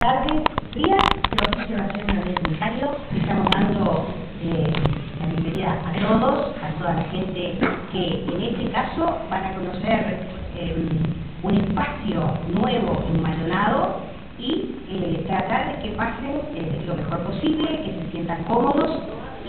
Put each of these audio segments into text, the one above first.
tardes, frías, pero quise hacer un comentario. Estamos dando la bienvenida a todos, a toda la gente que en este caso van a conocer un espacio nuevo en Maldonado y tratar de que pasen lo mejor posible, que se sientan cómodos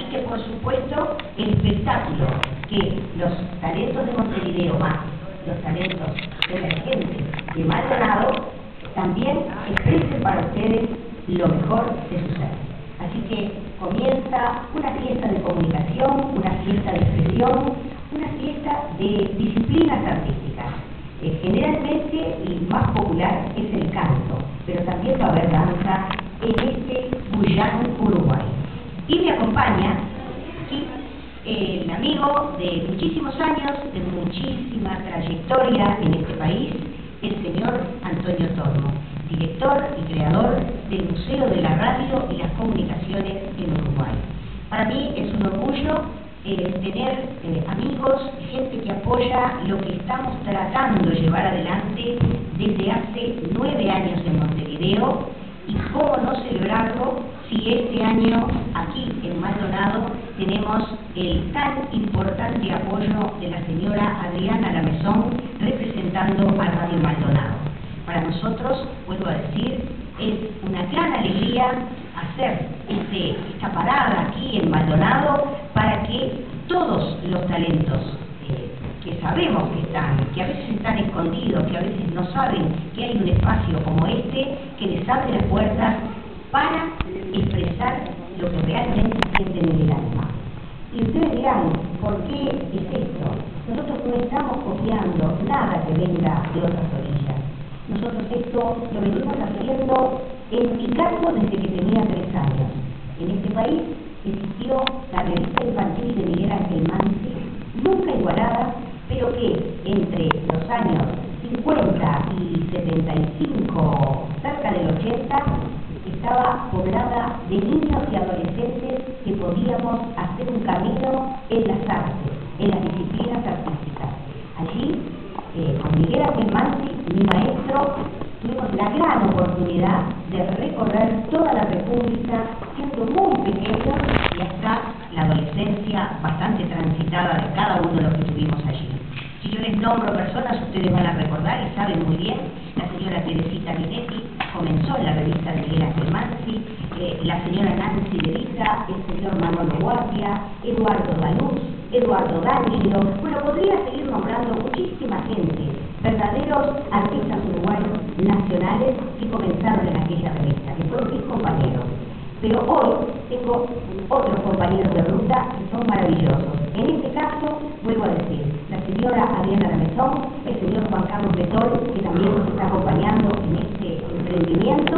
y que por supuesto el espectáculo que los talentos de Montevideo más los talentos emergentes de Maldonado también expresen para ustedes lo mejor de su ser. Así que comienza una fiesta de comunicación, una fiesta de expresión, una fiesta de disciplinas artísticas. Generalmente y más popular es el canto, pero también va a haber danza en este Bullán, Uruguay. Y me acompaña aquí mi amigo de muchísimos años, de muchísima trayectoria en este país, el señor Antonio Tormo, director y creador del Museo de la Radio y las Comunicaciones en Uruguay. Para mí es un orgullo tener amigos, gente que apoya lo que estamos tratando de llevar adelante desde hace 9 años en Montevideo, y cómo no celebrarlo si este año aquí en Maldonado tenemos el tan importante apoyo de la señora Adriana Lamezón representando a Radio Maldonado. Para nosotros, vuelvo a decir, es una gran alegría hacer esta parada aquí en Maldonado para que todos los talentos que sabemos que están, que a veces están escondidos, que a veces no saben que hay un espacio como este que les abre las puertas para expresar lo que realmente sienten en el alma. Y ustedes dirán, ¿por qué es esto? Nosotros no estamos copiando nada que venga de otras orillas. Nosotros esto lo venimos haciendo en mi caso desde que tenía 3 años. En este país existió la revista infantil de Miguel Ángel Mansi, nunca igualada, pero que entre los años 50 y 75, cerca del 80, estaba poblada de niños y adolescentes que podíamos hacer un camino en las artes, en las disciplinas artísticas. Allí, con Miguel Ángel Mansi, mi maestro, tuvimos la gran oportunidad de recorrer toda la República, siendo muy pequeños y hasta la adolescencia bastante transitada de cada uno de los que estuvimos allí. Si yo les nombro personas, ustedes van a recordar y saben muy bien, la señora Teresita Minetti comenzó en la revista de Miguel Ángel Mansi, la señora Nancy Leriza, el señor Manolo Guardia, Eduardo Danús, Eduardo D'Angelo. Bueno, podría seguir nombrando muchísima gente, verdaderos artistas uruguayos nacionales que comenzaron en aquella revista, que fueron mis compañeros. Pero hoy tengo otros compañeros de ruta que son maravillosos. En este caso, vuelvo a decir, la señora Adriana Lamezón, el señor Juan Carlos Betol, que también nos está acompañando en este emprendimiento.